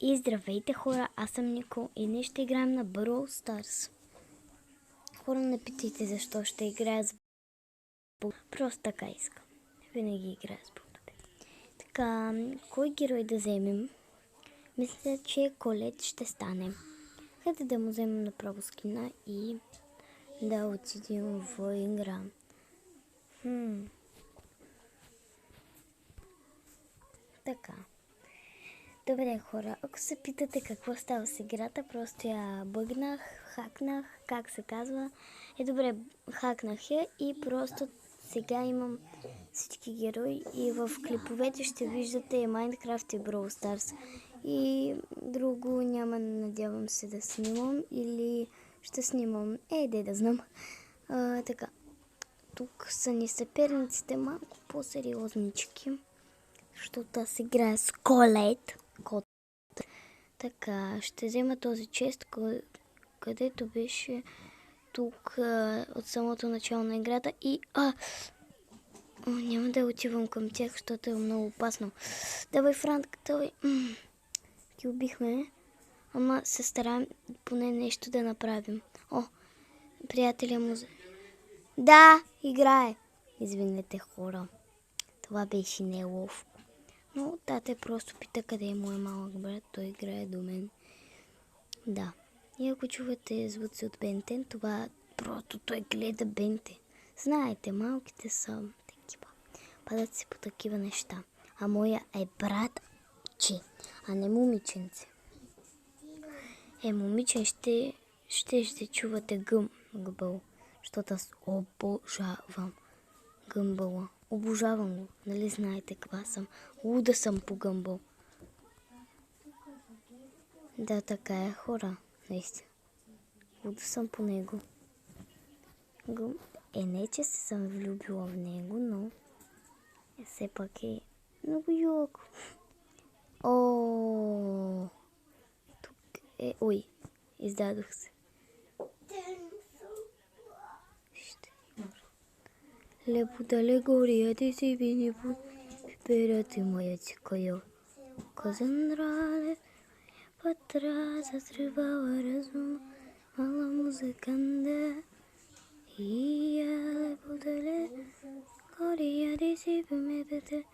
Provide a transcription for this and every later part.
И здравейте хора, аз съм Нико и днес ще играем на Brawl Stars. Хора, не питайте защо ще играя с бутове. Просто така искам. Винаги играя с бутове. Така, кой герой да вземем? Мисля, че Колет ще стане. Хайде да му вземем направо скина и да отидем в игра. Така. Добре хора, ако се питате какво става с играта, просто я бъгнах, хакнах, как се казва. Добре, хакнах я и просто сега имам всички герои и в клиповете ще виждате Minecraft и Brawl Stars. И друго няма, надявам се да снимам или ще снимам. Да знам. Така, тук са ни съперниците малко по-сериознички, защото аз играя с Колет. Така, ще взема този чест, където беше тук от самото начало на играта и няма да отивам към тях, защото е много опасно. Давай, Франк, давай. Ги убихме, ама се стараем поне нещо да направим. Приятеля му... Да, играе. Извинете хора, това беше неловко. Но тате просто пита къде е моят малък брат, той играе до мен. Да. И ако чувате звуци от Бентен, това просто той гледа Бентен. Знаете, малките са такива. Падат се по такива неща. А моя е братче, а не момиченце. Момичен ще чувате Гъмбъл, защото аз обожавам Гъмбъла. Обожавам го. Нали знаете каква съм? Луда съм по Гъмбъл. Да, така е хора. Наистина. Луда съм по него. Не, че се съм влюбила в него, но все пак е много юлко. Тук е... Ой, издадох се. Лепо дале гория, ти си вини по пирати моя цикая. Казандрале, патра, застревала разум, мала музиканда. И лепо дале гория, ти си вини пирати.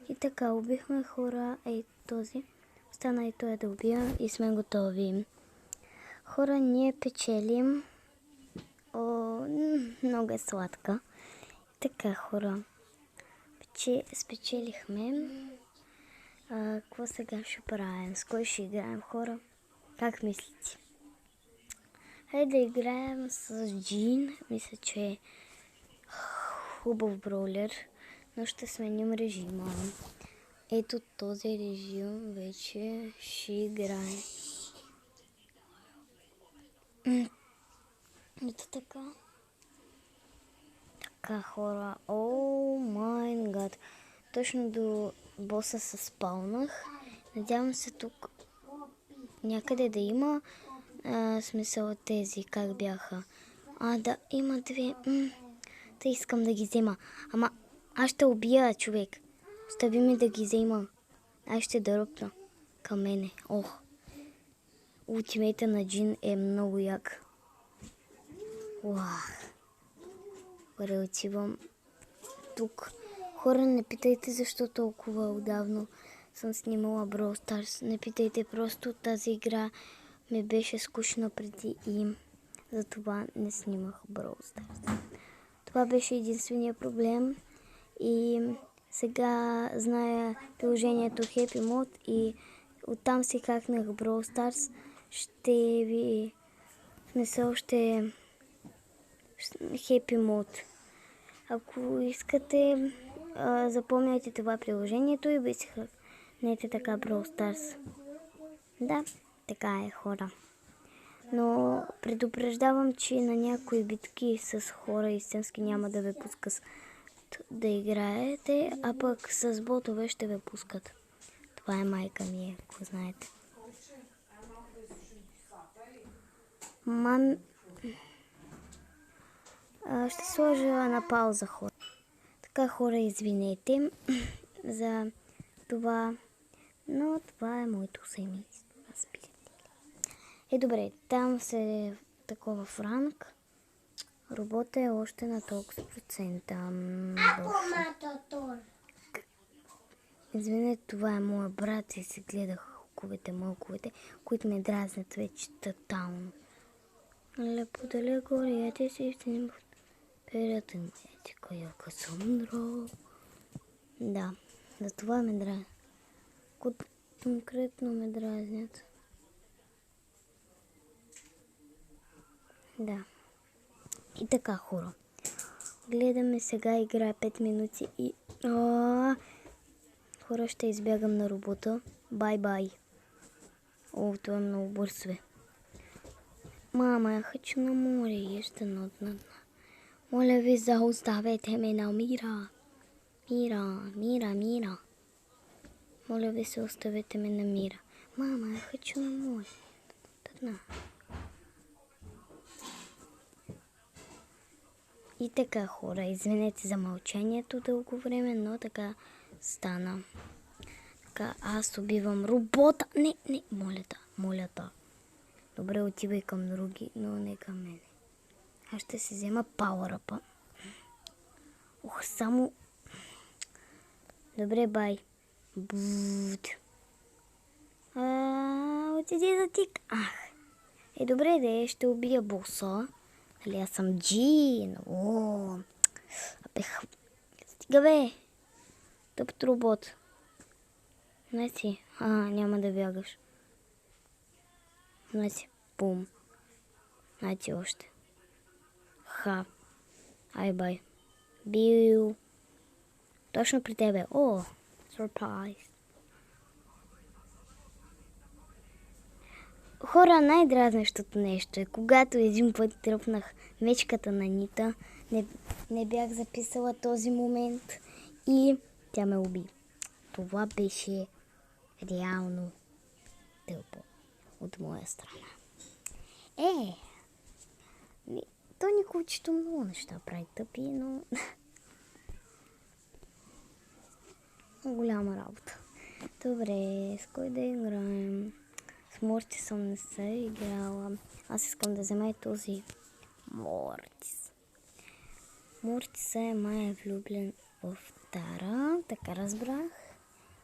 И така, убихме хора, този. Остана и той да убия и сме готови. Хора, ние печелим. Много е сладка. Така, хора, спечелихме. Какво сега ще правим? С кой ще играем, хора? Как мислите? Хайде да играем с Джин. Мисля, че е хубав броулер, но ще сменим режима. Ето този режим вече ще играем. Ето така. Така, хора. О май гад. Точно до боса се спалнах. Надявам се тук някъде да има смисъл от тези. Как бяха? Да, има две. Та искам да ги взема. Ама аз ще убия човек. Остави ми да ги взема. Аз ще дърпна към мене. Ултимейта на Джин е много як. Отивам тук. Хора, не питайте защо толкова отдавно съм снимала Brawl Stars. Не питайте, просто тази игра ми беше скучна преди и затова не снимах Brawl Stars. Това беше единствения проблем и сега зная приложението Happy Mode и оттам си хакнах Brawl Stars. Ще ви още Happy Mode. Ако искате, запомняйте това приложението и си хакнете така Brawl Stars. Да, така е, хора. Но предупреждавам, че на някои битки с хора истински няма да ви пускат да играете, а пък с ботове ще ви пускат. Това е майка ми, ако знаете. Ще сложа на пауза, хора. Така, хора, извинете за това Но това е моето семейство. Добре, там се такова Франк. Робота е още на толкова процента. Извинете, това е моя брат и се гледах мълковете, които ме дразнят вече тотално. Лепо далеко горите си в перетенците, кояка съм дроб. Да, за това ме дразнят. Конкретно ме дразнят. Да. И така, хора. Гледаме сега игра 5 минути и... Хора, ще избягам на робота. Бай-бай. Това е много бързо. Мама, я хочу на море. Ще нотна. Моля ви, заоставете ме на Мира. Мира. Моля ви, се оставете ме на Мира. Мама, я хочу на море. И така, хора, извинете за мълчанието дълго време, но така стана. Така, аз убивам робота. Не, моля та. Добре, отивай към други, но не към мене. Аз ще си взема пауъръпа. Само... Добре, бай. Отиди да тик. Добре, ще убия боса. Нали, аз съм Джин. Стига, бе. Тъпът робот. Знаете, няма да бягаш. Знаете, бум. Знаете още. Бай. Бил. Точно при тебе. Сюрприз. Хора, най-дразнещото нещо е, когато един път тръпнах мечката на Нита, не бях записала този момент и тя ме уби. Това беше реално тъпо от моя страна. То Николчето много неща прави тъпи, но... голяма работа. Добре, с кой да играем? С Мортиса не се играла. Аз искам да взема и този Мортис. Мортиса е май влюблен в Тара. Така разбрах.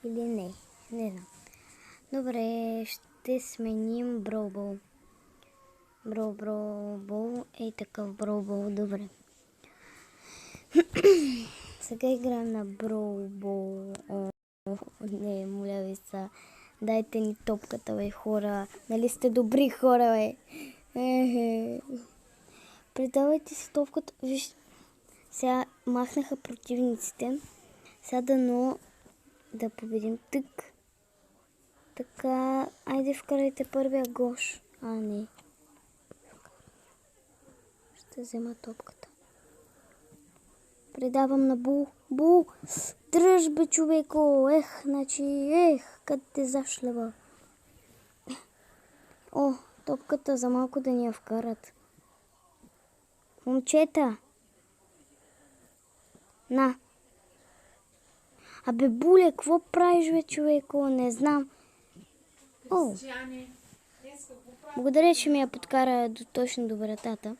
Или не? Не знам. Добре, ще сменим Броубол. Броубол е такъв Броубол. Добре. Сега играем на Броубол. Не, моля ви са. Дайте ни топката, бе, хора. Нали сте добри хора, бе? Предавайте си топката. Виж, сега махнаха противниците. Сега да победим тък. Така, айде вкарайте първия гош. Не. Ще взема топката. Предавам на Бул. Дръж, бе, човеко. Къде те зашлева. Топката за малко да ни я вкарат. Момчета. На. Буле, какво правиш, бе, човеко? Не знам. Благодаря, че ми я подкара точно до вратата.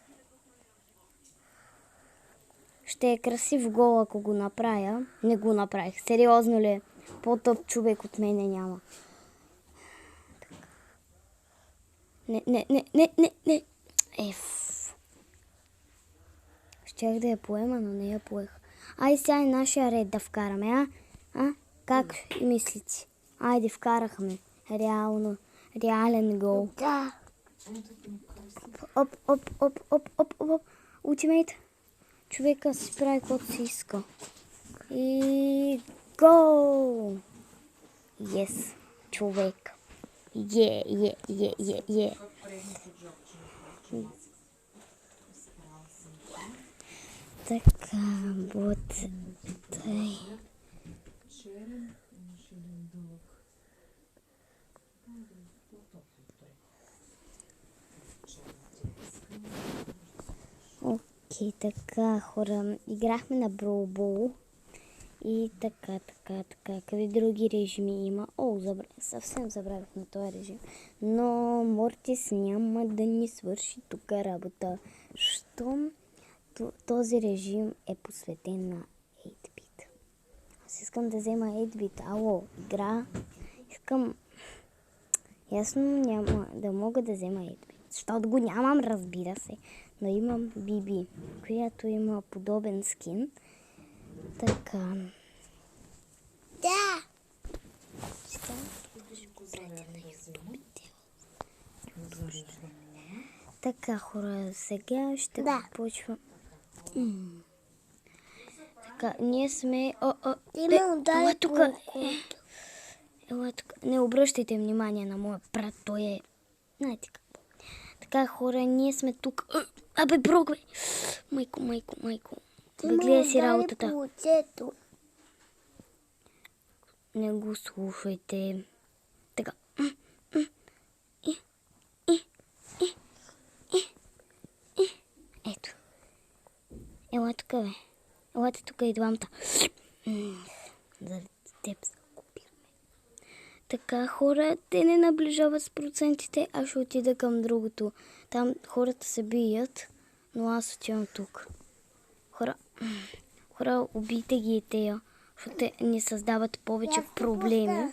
Ще е красив гол, ако го направя. Не го направих. Сериозно ли? По-тъп човек от мене няма. Не. Щях да я поема, но не я поех. Сега е нашия ред да вкараме, Как мислите? Айде, вкарахме. Реален гол. Да. Оп. Ултимейт. Човека си прави каквото си иска. И гол! Yes, човек. Е. Така, тъй. Окей, така, хора. Играхме на Броубол И така. Какви други режими има? Съвсем забравих на този режим. Но Мортис няма да ни свърши тук работа. Щом този режим е посветен на 8-bit. Аз искам да взема 8-bit. Ало, игра. Искам... Ясно няма да мога да взема 8-bit. Защото го нямам, разбира се. Но имам Биби, която има подобен скин. Така. Да. Така, хора, сега ще почвам. Така, ние сме... Ела тук. Не обръщайте внимание на моя брат, той е... Знаете какво. Така, хора, ние сме тук. Абе, брок, бе! Майко. Бе, гледай си работата. Не го слушайте. Така. Ето. Ела тук, бе. Елате тук и двамата. Заради теб загубихме. Така, хора, те не наближават с процентите, аз ще отида към другото. Там хората се бият, но аз отивам тук. Хора, убийте ги тея, защото те ни създават повече проблеми.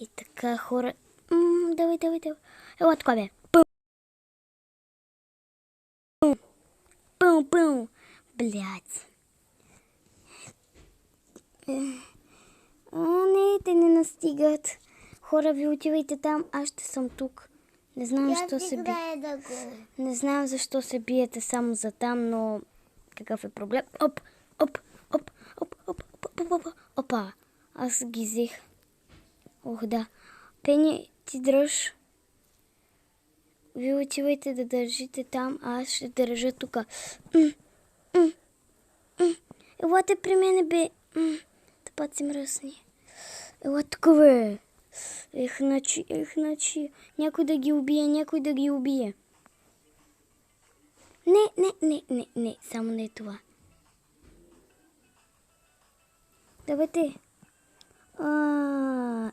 И така, хора... Давай. Ела тук, бе. Пъм. Блядь. Не, те не настигат. Хора, ви отивайте там, аз ще съм тук. Не знам защо се биете само за там, но какъв е проблем? Опа. Аз ги взех. Ох, да. Пени, ти дръж. Вие отивайте да държите там, а аз ще държа тук. Елате при мене, бе. Тъпът си мръсни. Ела тук, бе. Ех, начи. Някой да ги убие. Не. Само не това. Давайте.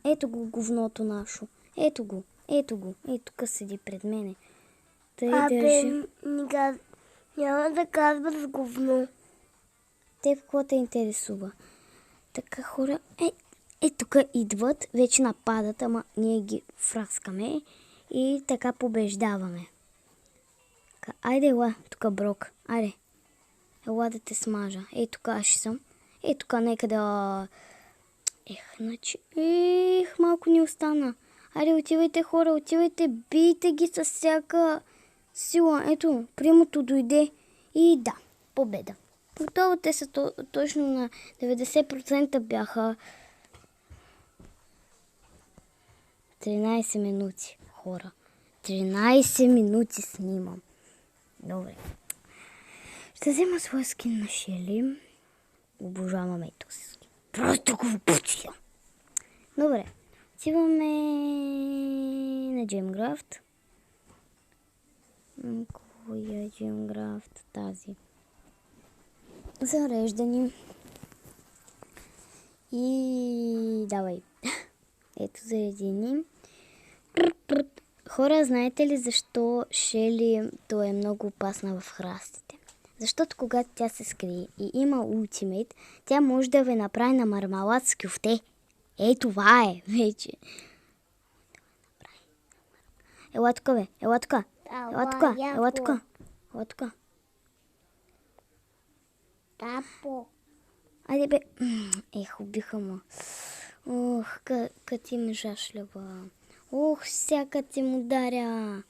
Ето го говното нашо. Ето го. Ето тук седи пред мене. Няма да казваш говно. Теб какво те интересува? Така, хора, тук идват, вече нападат, ама ние ги фраскаме и така побеждаваме. Айде, ела, тук брок, айде. Ела да те смажа. Тук аз ще съм. Тук нека да... малко ни остана. Айде, отивайте, хора, бийте ги с всяка сила. Ето, примото дойде и да, победа. Готово, те са точно на 90% бяха 13 минути, хора. 13 минути снимам. Добре. Ще взема своя скин на Шели. Обожаваме този скин. Просто го обучя. Добре. Отиваме на Джемграфт. Коя е Джемграфт? Тази. Зареждани. И давай. Ето заредени. Хора, знаете ли защо Шели е много опасна в храстите? Защото когато тя се скрие и има ултимейт, тя може да ви направи на мармалад с кюфте. Това е вече. Ела тук, бе. Ела тук. Тапо. Айде, бе. Убиха ма. Ох, къти ме жашлява. Ох, всяка ти му даря.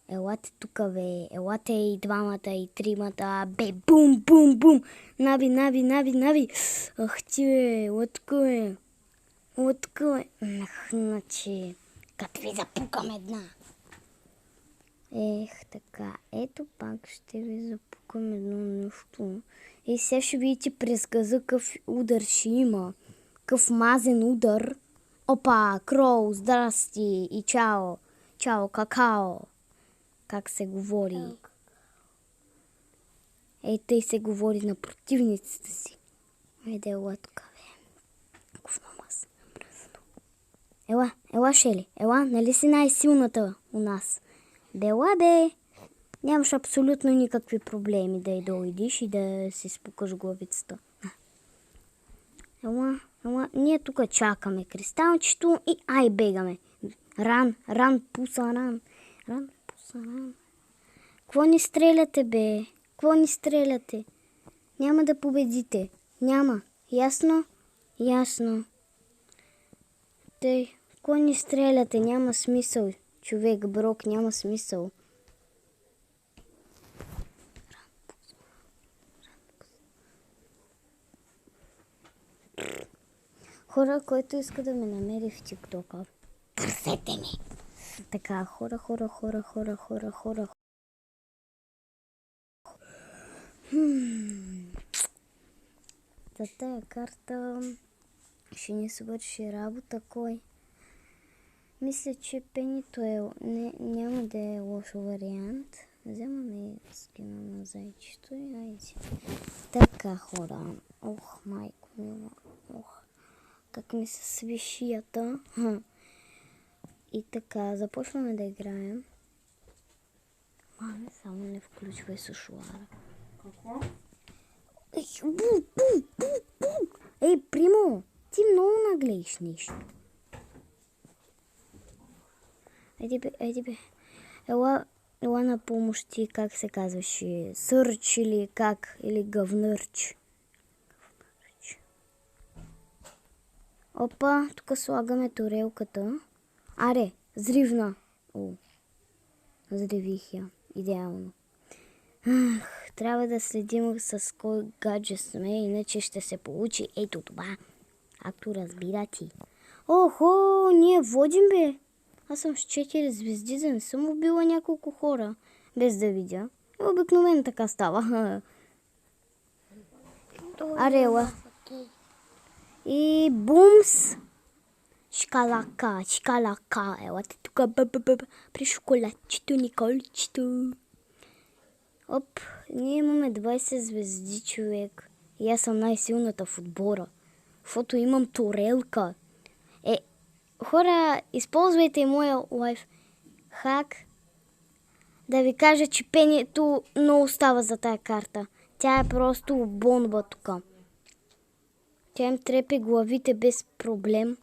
Елате тук, бе. Елате и двамата, и тримата. Бе, бум. Нави. Ах ти, бе. Ела тук, бе. Значи. Като ви запукам една. Така. Ето пак ще ви запукам едно нещо. Сега ще видите през газа какъв удар ще има. Какъв мазен удар. Опа, Кроу, здрасти и чао. Чао, какао. Как се говори. Тъй се говори на противниците си. Айде, ела тук, бе. Говно маса. Ела, Шели. Ела, нали си най-силната у нас? Бела, бе. Нямаш абсолютно никакви проблеми да дойдеш и да си спукаш главицата. Ела, ние тук чакаме кристалчето и ай бегаме. Ран, пуса, ран. Ран, пуса, ран. Какво ни стреляте, бе? Какво ни стреляте? Няма да победите. Няма. Ясно? Ясно. Тъй, какво ни стреляте? Няма смисъл. Човек, Брок, няма смисъл. Хора, който иска да ме намери в ТикТока, търсете ми. Така, хора. За тая карта ще ни свърши работа кой? Мисля, че пенито няма да е лош вариант. Вземаме скина на зайчето и айде. Така, хора. Ох, майко мила. Ох, как ми се сви шията. И така, започваме да играем. Маме, само не включвай сушуара. Какво? Ей, Примо, ти много наглееш нещо. Айде бе. Ела на помощ ти, как се казваше? Сърч или как? Или гъвнърч? Опа, тук слагаме турелката. Аре, взривна. О, взривих я. Идеално. Трябва да следим с кой гадже сме, иначе ще се получи ето това. Както разбира ти. Охо, ние водим, бе. Аз съм с 4 звезди, да не съм убила няколко хора, без да видя. Обикновено така става. Арела. И бумс. Шкалака. Елате тук при шоколадчето, Николчето. Оп, ние имаме 20 звезди, човек. И аз съм най-силната в отбора. Защото имам турелка. Хора, използвайте моя лайфхак да ви кажа, че пенето много става за тая карта. Тя е просто бомба тук. Тя им трепи главите без проблем.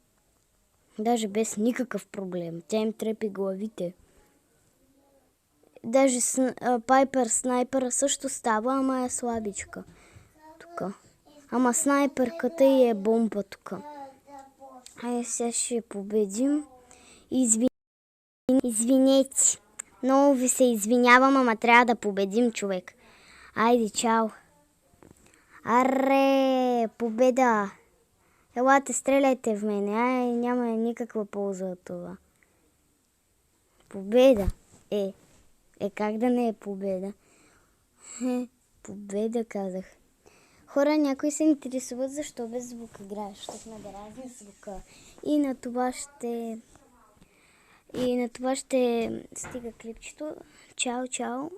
Даже без никакъв проблем. Тя им трепи главите. Даже Пайпер снайпера също става, ама е слабичка. Тук. Ама снайперката и е бомба тук. Айде сега ще победим. Извинете. Много ви се извинявам, ама трябва да победим, човек. Айде, чао. Аре, победа. Елате, стреляйте в мене. Ай, няма никаква полза от това. Победа. Как да не е победа? Победа, казах. Хора, някои се интересуват защо без звук играеш, защото надразни звука. И на това ще стига клипчето. Чао.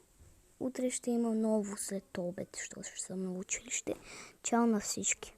Утре ще има ново след обед, защото ще съм на училище. Чао на всички.